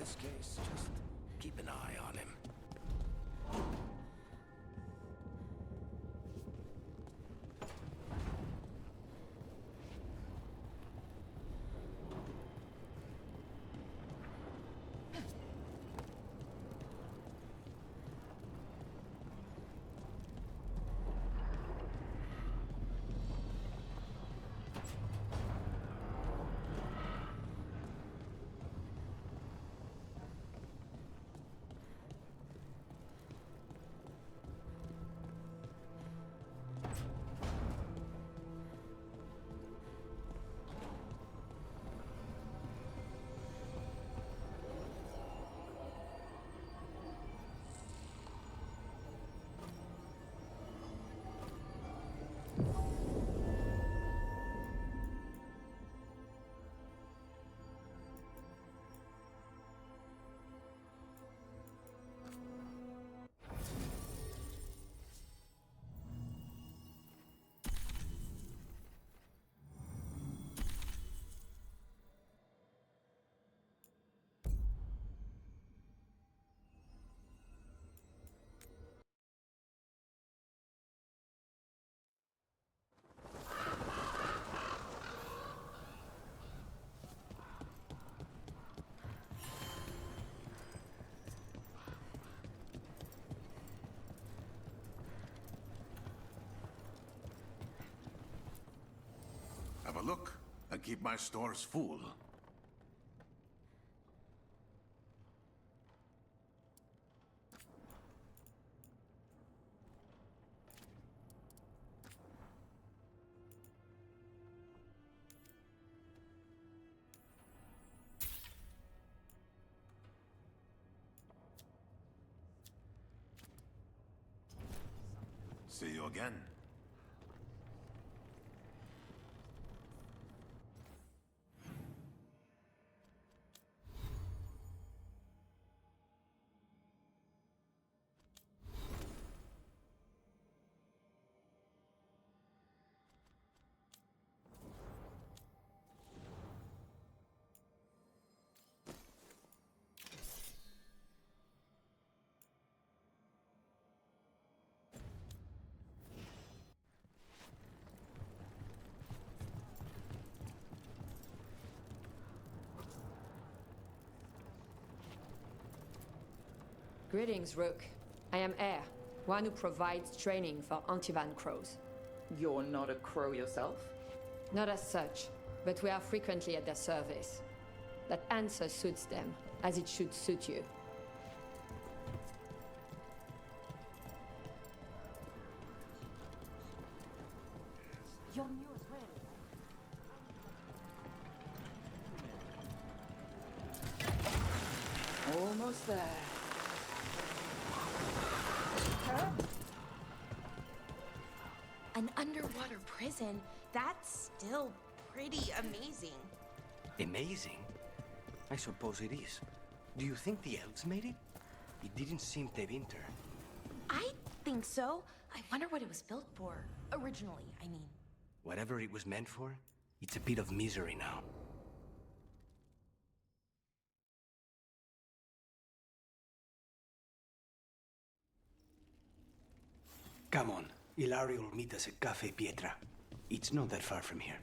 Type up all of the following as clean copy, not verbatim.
worst case, just keep an eye on him. Have a look. I keep my stores full. See you again. Greetings, Rook. I am Air, one who provides training for Antivan crows. You're not a crow yourself? Not as such, but we are frequently at their service. That answer suits them, as it should suit you. You're new as well. Almost there. An underwater prison? That's still pretty amazing. Amazing? I suppose it is. Do you think the elves made it? It didn't seem to winter. I think so. I wonder what it was built for. Originally, I mean. Whatever it was meant for, it's a bit of misery now. Come on, Ilario will meet us at Cafe Pietra. It's not that far from here.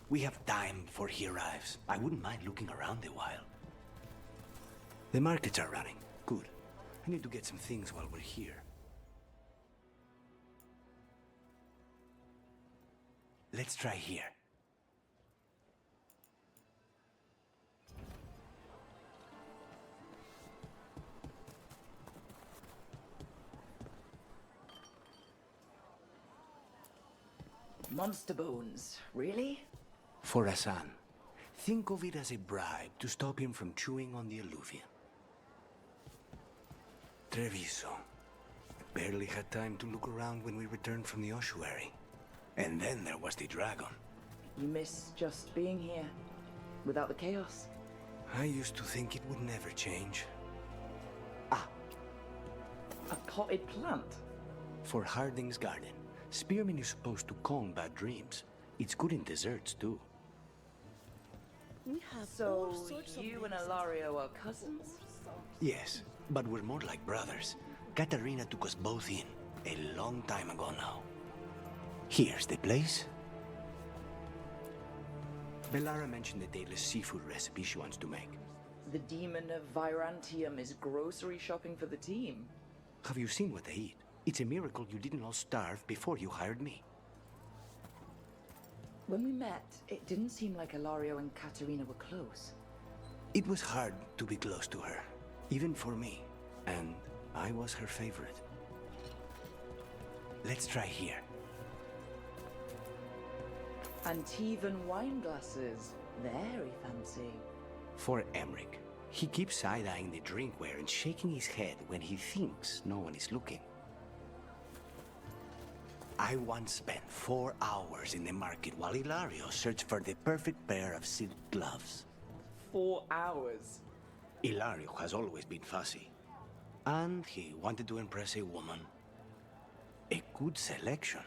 We have time before he arrives. I wouldn't mind looking around a while. The markets are running. Good. I need to get some things while we're here. Let's try here. Monster bones, really? For Hassan, think of it as a bribe to stop him from chewing on the alluvium. Treviso. Barely had time to look around when we returned from the ossuary. And then there was the dragon. You miss just being here, without the chaos? I used to think it would never change. A potted plant? For Harding's garden, spearmint is supposed to calm bad dreams. It's good in desserts, too. We have So, all sorts of you and medicines. Ilario are cousins? Yes, but we're more like brothers. Katarina took us both in, a long time ago now. Here's the place. Bellara mentioned the daily seafood recipe she wants to make. The demon of Virantium is grocery shopping for the team. Have you seen what they eat? It's a miracle you didn't all starve before you hired me. When we met, it didn't seem like Ilario and Katerina were close. It was hard to be close to her, even for me, and I was her favorite. Let's try here. Antivan wine glasses. Very fancy. For Emmerich. He keeps side-eyeing the drinkware and shaking his head when he thinks no one is looking. I once spent 4 hours in the market while Ilario searched for the perfect pair of silk gloves. 4 hours. Ilario has always been fussy. And he wanted to impress a woman. A good selection.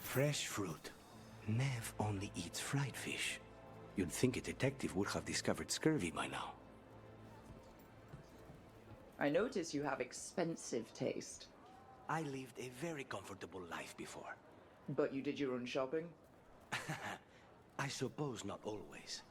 Fresh fruit. Nev only eats fried fish. You'd think a detective would have discovered scurvy by now. I notice you have expensive taste. I lived a very comfortable life before. But you did your own shopping? I suppose not always.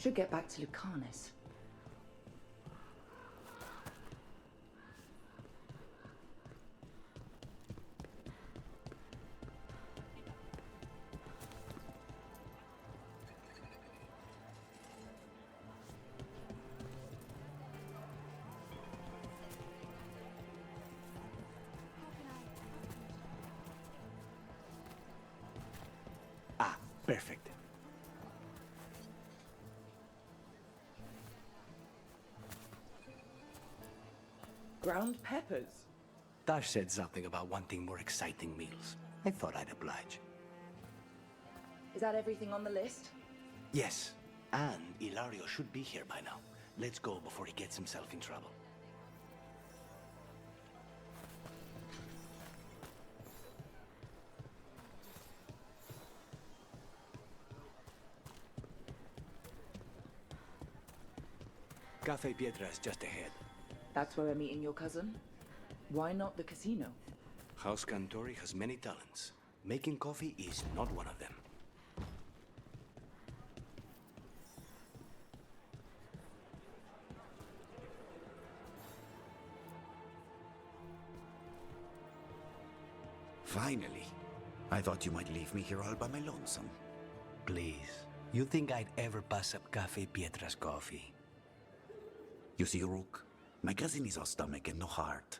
Should get back to Lucanus. Ah, perfect. Ground peppers. Tash said something about wanting more exciting meals. I thought I'd oblige. Is that everything on the list? Yes, and Ilario should be here by now. Let's go before he gets himself in trouble. Cafe Pietra is just ahead. That's where we're meeting your cousin? Why not the casino? House Cantori has many talents. Making coffee is not one of them. Finally. I thought you might leave me here all by my lonesome. Please. You think I'd ever pass up Cafe Pietra's coffee? You see, Rook, my cousin is all stomach and no heart.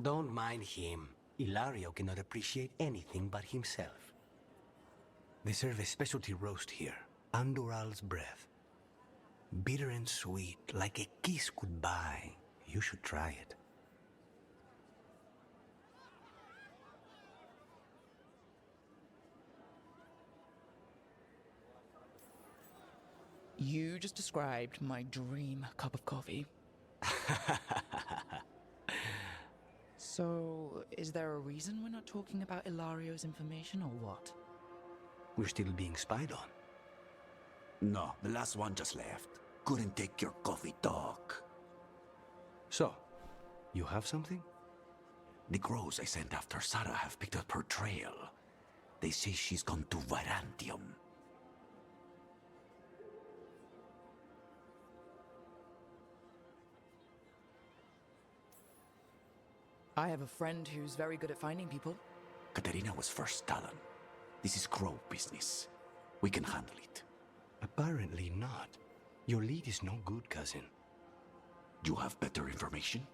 Don't mind him. Ilario cannot appreciate anything but himself. They serve a specialty roast here, Andoral's breath. Bitter and sweet, like a kiss goodbye. You should try it. You just described my dream cup of coffee. So, is there a reason we're not talking about Ilario's information or what? We're still being spied on. No, the last one just left. Couldn't take your coffee talk. So, you have something? The crows I sent after Sarah have picked up her trail. They say she's gone to Virantium. I have a friend who's very good at finding people. Katerina was first Talon. This is crow business. We can handle it. Apparently not. Your lead is no good, cousin. You have better information?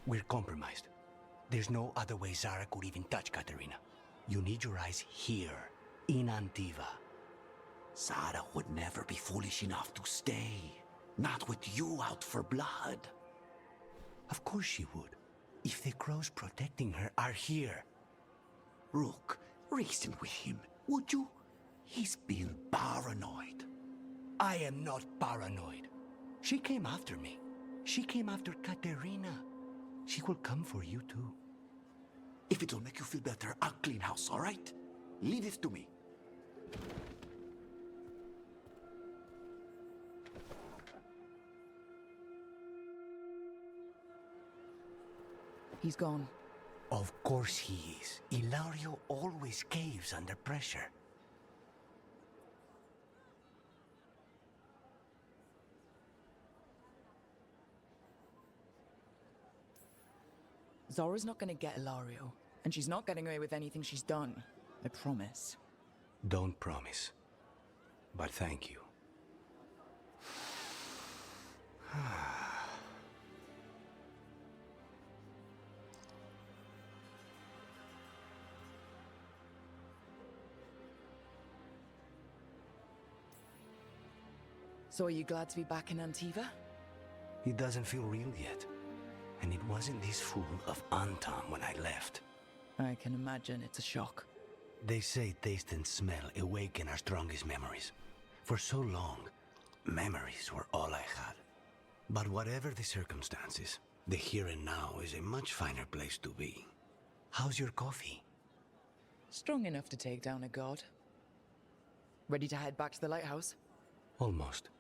We're compromised. There's no other way Zara could even touch Katerina. You need your eyes here, in Antiva. Sarah would never be foolish enough to stay. Not with you out for blood. Of course she would. If the crows protecting her are here. Rook, reason with him, would you? He's being paranoid. I am not paranoid. She came after me. She came after Katerina. She will come for you too. If it'll make you feel better, I'll clean house, all right? Leave it to me. He's gone. Of course he is. Ilario always caves under pressure. Zora's not gonna get Ilario, and she's not getting away with anything she's done. I promise. Don't promise. But thank you. So are you glad to be back in Antiva? It doesn't feel real yet. And it wasn't this full of Anton when I left. I can imagine it's a shock. They say taste and smell awaken our strongest memories. For so long, memories were all I had. But whatever the circumstances, the here and now is a much finer place to be. How's your coffee? Strong enough to take down a god. Ready to head back to the lighthouse? Almost.